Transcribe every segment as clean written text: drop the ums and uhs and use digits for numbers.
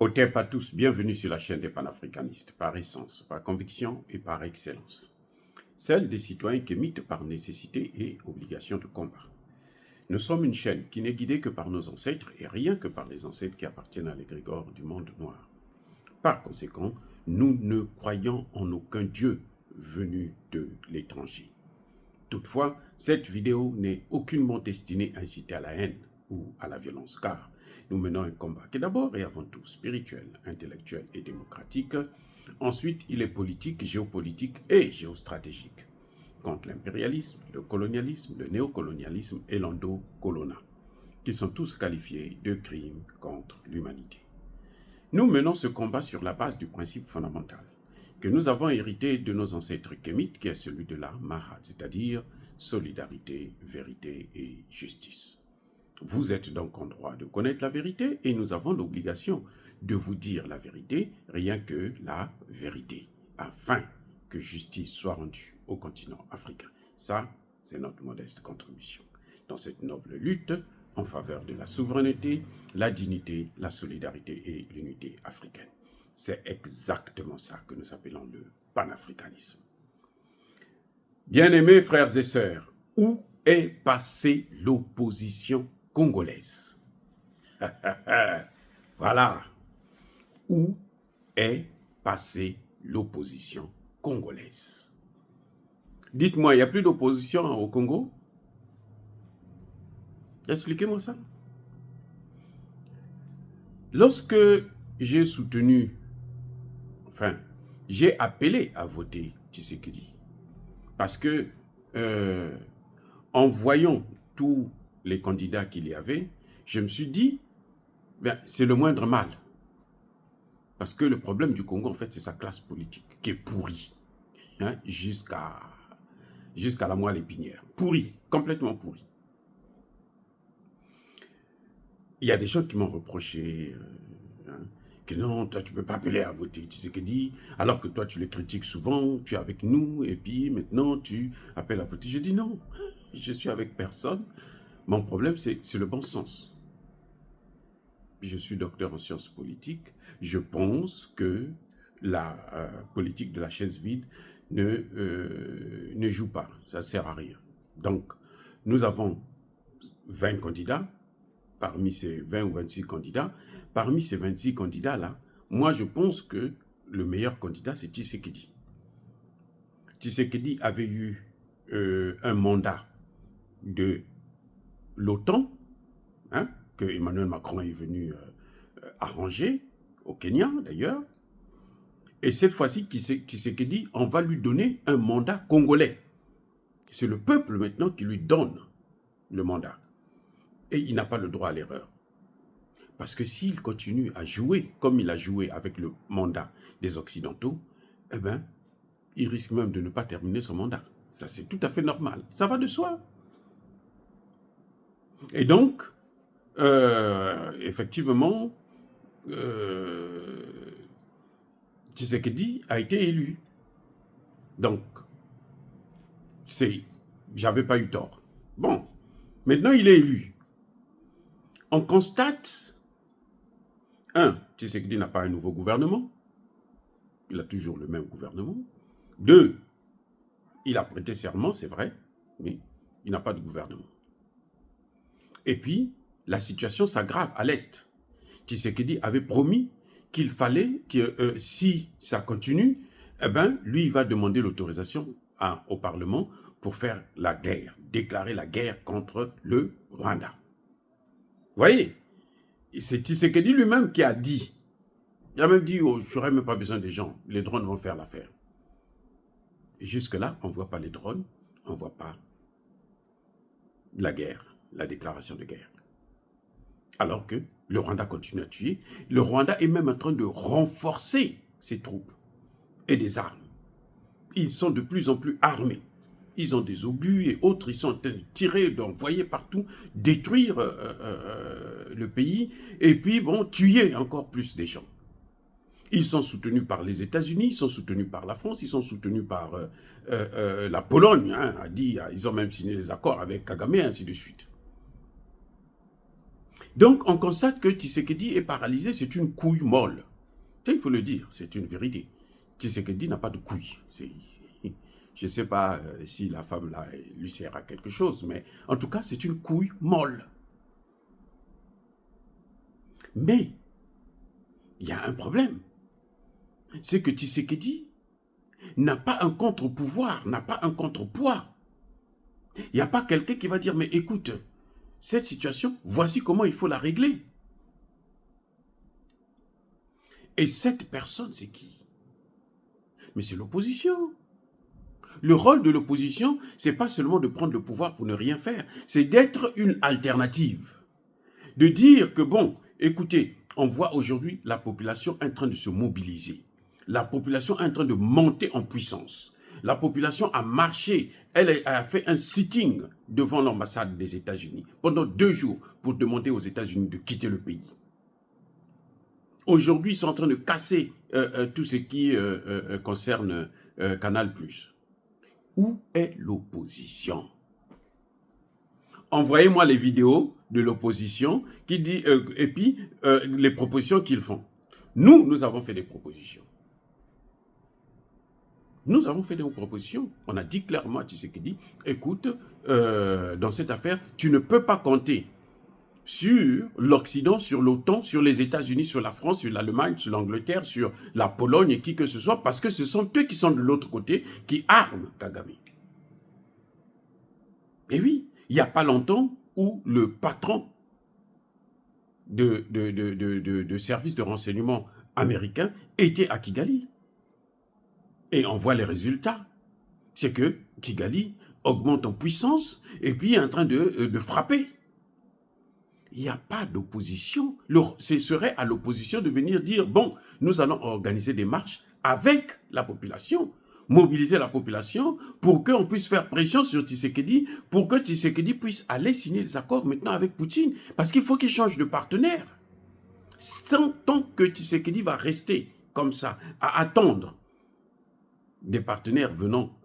Otep à tous, bienvenue sur la chaîne des panafricanistes, par essence, par conviction et par excellence. Celle des citoyens qui imitent par nécessité et obligation de combat. Nous sommes une chaîne qui n'est guidée que par nos ancêtres et rien que par les ancêtres qui appartiennent à l'égrégore du monde noir. Par conséquent, nous ne croyons en aucun Dieu venu de l'étranger. Toutefois, cette vidéo n'est aucunement destinée à inciter à la haine ou à la violence, car nous menons un combat qui est d'abord et avant tout spirituel, intellectuel et démocratique. Ensuite, il est politique, géopolitique et géostratégique, contre l'impérialisme, le colonialisme, le néocolonialisme et l'endocolona, qui sont tous qualifiés de crimes contre l'humanité. Nous menons ce combat sur la base du principe fondamental que nous avons hérité de nos ancêtres kémites, qui est celui de la Mahat, c'est-à-dire solidarité, vérité et justice. Vous êtes donc en droit de connaître la vérité et nous avons l'obligation de vous dire la vérité, rien que la vérité, afin que justice soit rendue au continent africain. Ça, c'est notre modeste contribution dans cette noble lutte en faveur de la souveraineté, la dignité, la solidarité et l'unité africaine. C'est exactement ça que nous appelons le panafricanisme. Bien-aimés frères et sœurs, où est passée l'opposition congolaise? Voilà. Où est passée l'opposition congolaise? Dites-moi, il n'y a plus d'opposition au Congo? Expliquez-moi ça. Lorsque j'ai soutenu, j'ai appelé à voter Tshisekedi, parce que en voyant tous les candidats qu'il y avait, je me suis dit, c'est le moindre mal. Parce que le problème du Congo, en fait, c'est sa classe politique qui est pourrie, hein, jusqu'à la moelle épinière. Pourrie, complètement pourrie. Il y a des gens qui m'ont reproché que non, toi, tu ne peux pas appeler à voter Tshisekedi, alors que toi, tu les critiques souvent, tu es avec nous, et puis maintenant, tu appelles à voter. Je dis non, je suis avec personne. Mon problème, c'est le bon sens. Je suis docteur en sciences politiques. Je pense que la politique de la chaise vide ne joue pas. Ça ne sert à rien. Donc, nous avons 20 candidats. Parmi ces 20 ou 26 candidats, parmi ces 26 candidats-là, moi, je pense que le meilleur candidat, c'est Tshisekedi. Tshisekedi avait eu un mandat de l'OTAN, hein, que Emmanuel Macron est venu arranger, au Kenya d'ailleurs. Et cette fois-ci, Tshisekedi, on va lui donner un mandat congolais. C'est le peuple maintenant qui lui donne le mandat. Et il n'a pas le droit à l'erreur. Parce que s'il continue à jouer comme il a joué avec le mandat des Occidentaux, eh bien, il risque même de ne pas terminer son mandat. Ça, c'est tout à fait normal. Ça va de soi. Et donc, effectivement, Tshisekedi a été élu. Donc, j'avais pas eu tort. Bon, maintenant il est élu. On constate, Tshisekedi n'a pas un nouveau gouvernement. Il a toujours le même gouvernement. 2, il a prêté serment, c'est vrai, mais il n'a pas de gouvernement. Et puis, la situation s'aggrave à l'Est. Tshisekedi avait promis qu'il fallait que si ça continue, eh ben, lui, il va demander l'autorisation au Parlement pour faire la guerre, déclarer la guerre contre le Rwanda. Vous voyez, c'est Tshisekedi lui-même qui a dit, il a même dit, oh, je n'aurais même pas besoin des gens, les drones vont faire l'affaire. Et jusque-là, on ne voit pas les drones, on ne voit pas la guerre, la déclaration de guerre. Alors que le Rwanda continue à tuer, le Rwanda est même en train de renforcer ses troupes et des armes. Ils sont de plus en plus armés. Ils ont des obus et autres, ils sont en train de tirer, d'envoyer partout, détruire le pays, et puis, bon, tuer encore plus des gens. Ils sont soutenus par les États-Unis, ils sont soutenus par la France, ils sont soutenus par la Pologne, hein, ils ont même signé des accords avec Kagame, et ainsi de suite. Donc, on constate que Tshisekedi est paralysé, c'est une couille molle. Ça, il faut le dire, c'est une vérité. Tshisekedi n'a pas de couille. Je ne sais pas si la femme là lui sert à quelque chose, mais en tout cas, c'est une couille molle. Mais, il y a un problème. C'est que Tshisekedi n'a pas un contre-pouvoir, n'a pas un contrepoids. Il n'y a pas quelqu'un qui va dire, mais écoute, cette situation, voici comment il faut la régler. Et cette personne, c'est qui? Mais c'est l'opposition. Le rôle de l'opposition, c'est pas seulement de prendre le pouvoir pour ne rien faire, c'est d'être une alternative. De dire que, bon, écoutez, on voit aujourd'hui la population en train de se mobiliser. La population est en train de monter en puissance. La population a marché, elle a fait un sitting devant l'ambassade des États-Unis pendant 2 jours pour demander aux États-Unis de quitter le pays. Aujourd'hui, ils sont en train de casser tout ce qui concerne Canal+. Où est l'opposition? Envoyez-moi les vidéos de l'opposition qui dit et puis les propositions qu'ils font. Nous avons fait des propositions. Nous avons fait des propositions. On a dit clairement à Tshisekedi, écoute, dans cette affaire, tu ne peux pas compter sur l'Occident, sur l'OTAN, sur les États-Unis, sur la France, sur l'Allemagne, sur l'Angleterre, sur la Pologne et qui que ce soit, parce que ce sont eux qui sont de l'autre côté, qui arment Kagame. Et oui, il n'y a pas longtemps où le patron de services de renseignement américains était à Kigali. Et on voit les résultats. C'est que Kigali augmente en puissance et puis est en train de frapper. Il n'y a pas d'opposition. Ce serait à l'opposition de venir dire, bon, nous allons organiser des marches avec la population, mobiliser la population pour qu'on puisse faire pression sur Tshisekedi, pour que Tshisekedi puisse aller signer des accords maintenant avec Poutine, parce qu'il faut qu'il change de partenaire. Tant que Tshisekedi va rester comme ça, à attendre des partenaires venant,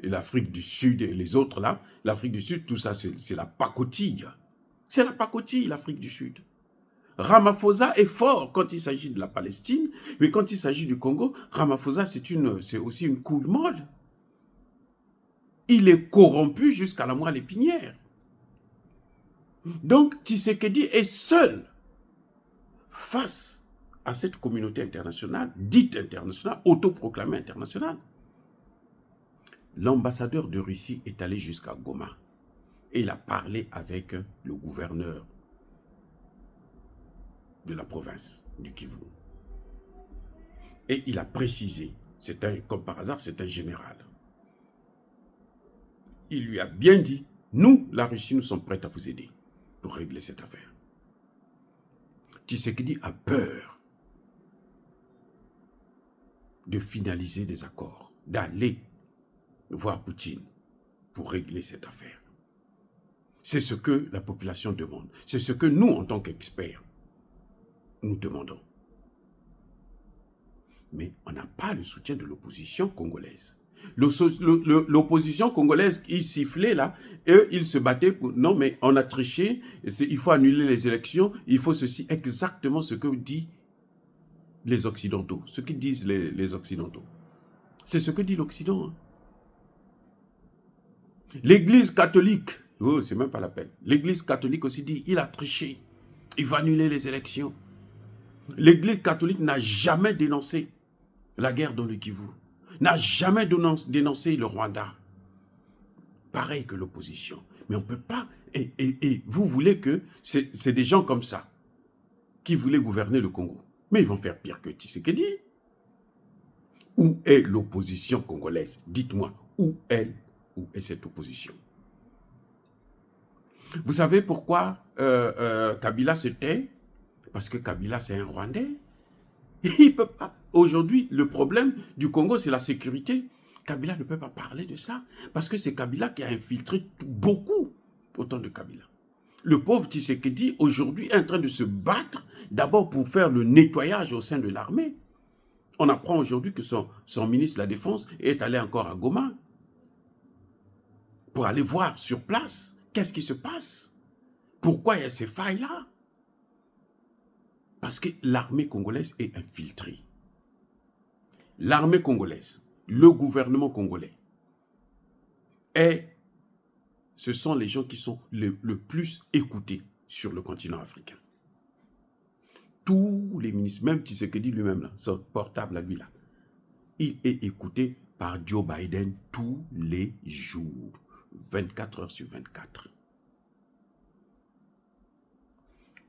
l'Afrique du Sud et les autres là, l'Afrique du Sud, tout ça, c'est la pacotille. C'est la pacotille, l'Afrique du Sud. Ramaphosa est fort quand il s'agit de la Palestine, mais quand il s'agit du Congo, Ramaphosa, c'est aussi une couille molle. Il est corrompu jusqu'à la moelle épinière. Donc, Tshisekedi est seul face à cette communauté internationale, dite internationale, autoproclamée internationale. L'ambassadeur de Russie est allé jusqu'à Goma et il a parlé avec le gouverneur de la province du Kivu. Et il a précisé, comme par hasard, c'est un général. Il lui a bien dit, nous, la Russie, nous sommes prêts à vous aider pour régler cette affaire. Tshisekedi a peur de finaliser des accords, d'aller voir Poutine pour régler cette affaire. C'est ce que la population demande. C'est ce que nous, en tant qu'experts, nous demandons. Mais on n'a pas le soutien de l'opposition congolaise. L'opposition congolaise, ils sifflaient là, eux, ils se battaient pour... Non, mais on a triché, il faut annuler les élections, il faut ceci, exactement ce que disent les Occidentaux, ce que disent les Occidentaux. C'est ce que dit l'Occident. Hein. L'Église catholique, oh, c'est même pas la peine. L'Église catholique aussi dit, il a triché, il va annuler les élections. L'Église catholique n'a jamais dénoncé la guerre dans le Kivu, n'a jamais dénoncé le Rwanda. Pareil que l'opposition. Mais on ne peut pas... Et vous voulez que... C'est des gens comme ça qui voulaient gouverner le Congo. Mais ils vont faire pire que Tshisekedi. Où est l'opposition congolaise? Dites-moi, où est cette opposition? Vous savez pourquoi Kabila se tait? Parce que Kabila, c'est un Rwandais. Il ne peut pas. Aujourd'hui, le problème du Congo, c'est la sécurité. Kabila ne peut pas parler de ça. Parce que c'est Kabila qui a infiltré beaucoup au temps de Kabila. Le pauvre Tshisekedi, aujourd'hui, est en train de se battre d'abord pour faire le nettoyage au sein de l'armée. On apprend aujourd'hui que son ministre de la Défense est allé encore à Goma pour aller voir sur place qu'est-ce qui se passe. Pourquoi il y a ces failles-là? Parce que l'armée congolaise est infiltrée. L'armée congolaise, le gouvernement congolais, ce sont les gens qui sont le plus écoutés sur le continent africain. Tous les ministres, même Tshisekedi lui-même, son portable à lui, là, il est écouté par Joe Biden tous les jours, 24 heures sur 24.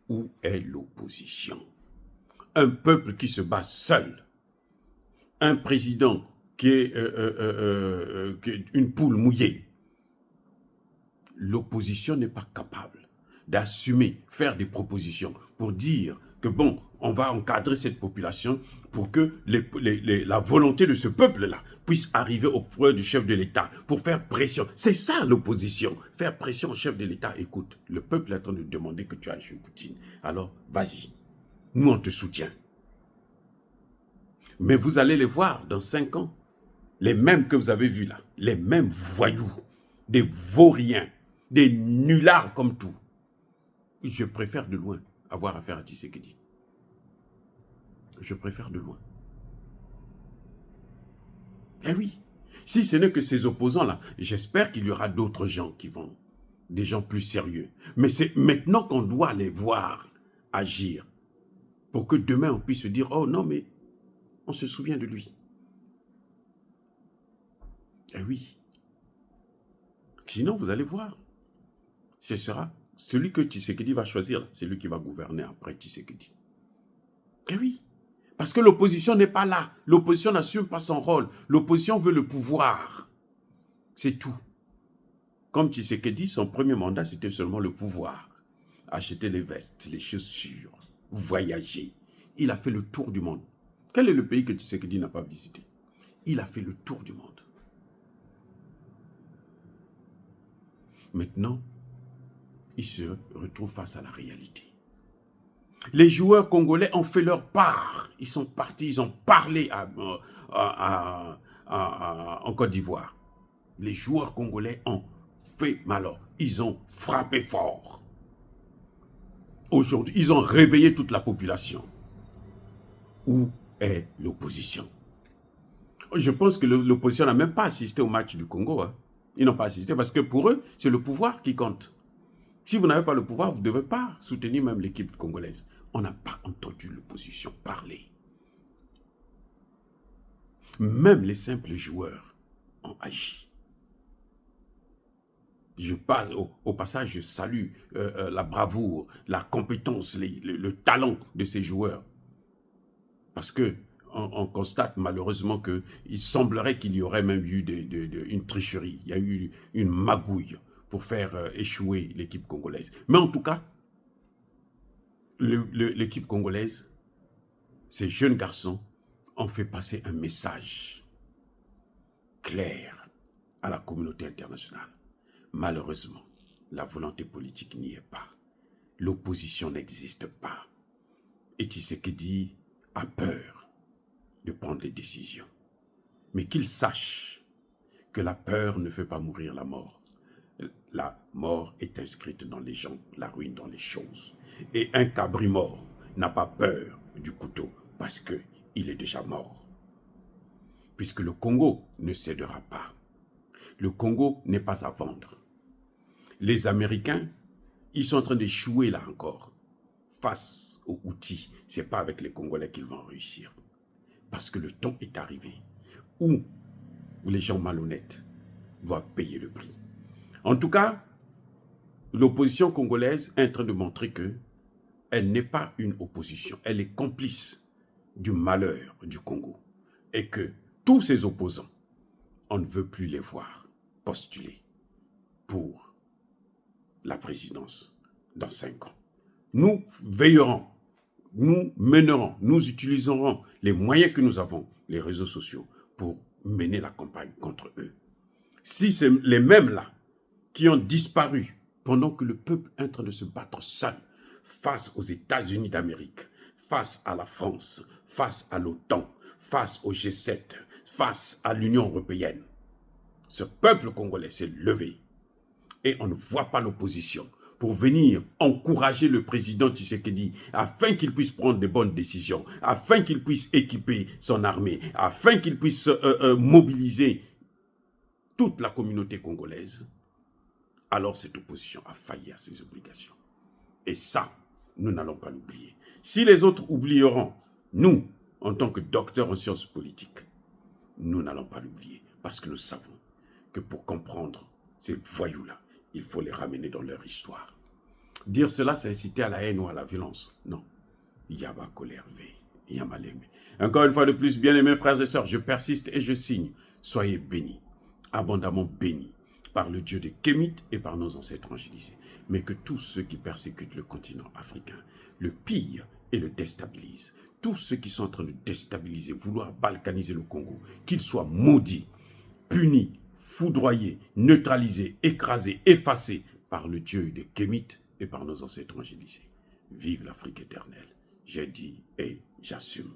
Où est l'opposition? Un peuple qui se bat seul. Un président qui est une poule mouillée. L'opposition n'est pas capable d'assumer, faire des propositions pour dire que bon, on va encadrer cette population pour que la volonté de ce peuple-là puisse arriver auprès du chef de l'État, pour faire pression. C'est ça l'opposition, faire pression au chef de l'État. Écoute, le peuple est en train de demander que tu ailles chez Poutine. Alors, vas-y, nous on te soutient. Mais vous allez les voir dans 5 ans, les mêmes que vous avez vus là, les mêmes voyous, des vauriens, des nullards comme tout. Je préfère de loin avoir affaire à Tshisekedi. Je préfère de loin. Eh oui, si ce n'est que ces opposants-là, j'espère qu'il y aura d'autres gens qui vont, des gens plus sérieux. Mais c'est maintenant qu'on doit les voir agir, pour que demain on puisse se dire, oh non mais, on se souvient de lui. Eh oui. Sinon, vous allez voir. Ce sera celui que Tshisekedi va choisir, c'est lui qui va gouverner après Tshisekedi. Eh oui. Parce que l'opposition n'est pas là. L'opposition n'assume pas son rôle. L'opposition veut le pouvoir. C'est tout. Comme Tshisekedi, son premier mandat, c'était seulement le pouvoir. Acheter les vestes, les chaussures, voyager. Il a fait le tour du monde. Quel est le pays que Tshisekedi n'a pas visité? Il a fait le tour du monde. Maintenant, il se retrouve face à la réalité. Les joueurs congolais ont fait leur part. Ils sont partis, ils ont parlé en Côte d'Ivoire. Les joueurs congolais ont fait malheur. Ils ont frappé fort. Aujourd'hui, ils ont réveillé toute la population. Où est l'opposition? Je pense que l'opposition n'a même pas assisté au match du Congo. Hein. Ils n'ont pas assisté parce que pour eux, c'est le pouvoir qui compte. Si vous n'avez pas le pouvoir, vous ne devez pas soutenir même l'équipe congolaise. On n'a pas entendu l'opposition parler. Même les simples joueurs ont agi. Je parle, au passage, je salue la bravoure, la compétence, le talent de ces joueurs. Parce que on constate malheureusement qu'il semblerait qu'il y aurait même eu une tricherie. Il y a eu une magouille pour faire échouer l'équipe congolaise. Mais en tout cas, l'équipe congolaise, ces jeunes garçons, ont fait passer un message clair à la communauté internationale. Malheureusement, la volonté politique n'y est pas. L'opposition n'existe pas. Et Tshisekedi a peur de prendre des décisions. Mais qu'il sache que la peur ne fait pas mourir la mort. La mort est inscrite dans les gens, la ruine dans les choses. Et un cabri mort n'a pas peur du couteau parce qu'il est déjà mort. Puisque le Congo ne cédera pas. Le Congo n'est pas à vendre. Les Américains, ils sont en train d'échouer là encore. Face aux outils, ce n'est pas avec les Congolais qu'ils vont réussir. Parce que le temps est arrivé où les gens malhonnêtes doivent payer le prix. En tout cas, l'opposition congolaise est en train de montrer qu'elle n'est pas une opposition. Elle est complice du malheur du Congo. Et que tous ces opposants, on ne veut plus les voir postuler pour la présidence dans 5 ans. Nous veillerons, nous mènerons, nous utiliserons les moyens que nous avons, les réseaux sociaux, pour mener la campagne contre eux. Si c'est les mêmes là qui ont disparu pendant que le peuple est en train de se battre seul face aux États-Unis d'Amérique, face à la France, face à l'OTAN, face au G7, face à l'Union européenne, ce peuple congolais s'est levé et on ne voit pas l'opposition pour venir encourager le président Tshisekedi afin qu'il puisse prendre de bonnes décisions, afin qu'il puisse équiper son armée, afin qu'il puisse mobiliser toute la communauté congolaise, alors cette opposition a failli à ses obligations. Et ça, nous n'allons pas l'oublier. Si les autres oublieront, nous, en tant que docteurs en sciences politiques, nous n'allons pas l'oublier, parce que nous savons que pour comprendre ces voyous-là, il faut les ramener dans leur histoire. Dire cela, c'est inciter à la haine ou à la violence. Non. Yaba colère ve, yamaleme. Encore une fois de plus, bien-aimés frères et sœurs, je persiste et je signe. Soyez bénis, abondamment bénis, par le Dieu de Kémit et par nos ancêtres angélisés. Mais que tous ceux qui persécutent le continent africain le pillent et le déstabilisent. Tous ceux qui sont en train de déstabiliser, vouloir balkaniser le Congo, qu'ils soient maudits, punis, foudroyés, neutralisés, écrasés, effacés par le Dieu de Kémit et par nos ancêtres angélisés. Vive l'Afrique éternelle. J'ai dit et j'assume.